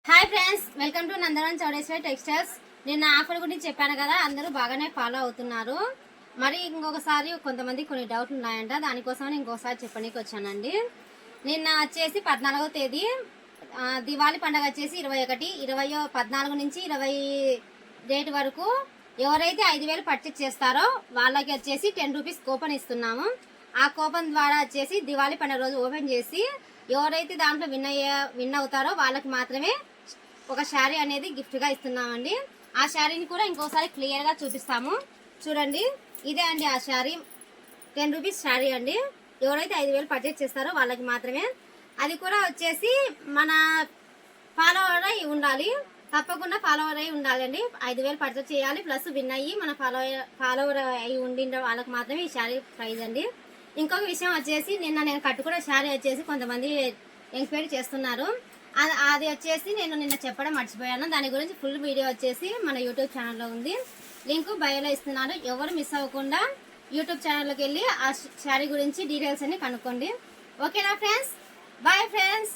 Hi friends, welcome to Nandanam Chowdeshwari textiles. నిన్న offer గురించి చెప్పాను కదా, అందరూ బాగానే ఫాలో అవుతున్నారు. మరి ఇంకొకసారి కొంతమంది కొన్ని డౌట్లు ఉన్నాయంట, దానికోసం ఇంకొకసారి చెప్పడానికి వచ్చానండి. నిన్న వచ్చేసి 14వ తేదీ దివాళీ పండుగ వచ్చేసి 14 నుంచి 20 డేట్ వరకు ఎవరైతే 5,000 పర్చేస్ చేస్తారో వాళ్ళకి వచ్చేసి 10 రూపీస్ కూపన్ ఇస్తున్నాము. ఆ కూపన్ ద్వారా వచ్చేసి దివాళీ పండుగ రోజు ఓపెన్ చేసి ఎవరైతే దాంట్లో విన్ అవుతారో వాళ్ళకి మాత్రమే ఒక శారీ అనేది గిఫ్ట్గా ఇస్తున్నామండి. ఆ శారీని కూడా ఇంకోసారి క్లియర్గా చూపిస్తాము. చూడండి, ఇదే అండి ఆ శారీ. 10 రూపీస్ శారీ అండి. ఎవరైతే 5,000 పర్చేస్ చేస్తారో వాళ్ళకి మాత్రమే. అది కూడా వచ్చేసి మన ఫాలోవర్ అయి ఉండాలి, తప్పకుండా ఫాలోవర్ అయి ఉండాలండి. 5,000 పర్చేస్ చేయాలి, ప్లస్ విన్ అయ్యి మన ఫాలోవర్ అయి ఉండిన వాళ్ళకి మాత్రమే ఈ శారీ ప్రైజ్ అండి. ఇంకొక విషయం వచ్చేసి, నిన్న నేను కట్టుకున్న శారీ వచ్చేసి కొంతమంది ఎంక్వైరీ చేస్తున్నారు. అది వచ్చేసి నేను నిన్న చెప్పడం మర్చిపోయాను. దాని గురించి ఫుల్ వీడియో వచ్చేసి మన యూట్యూబ్ ఛానల్లో ఉంది, లింక్ బయోలో ఇస్తున్నాను. ఎవరు మిస్ అవ్వకుండా యూట్యూబ్ ఛానల్లోకి వెళ్ళి ఆ శారీ గురించి డీటెయిల్స్ అన్ని కనుక్కోండి. ఓకేనా ఫ్రెండ్స్? Bye friends.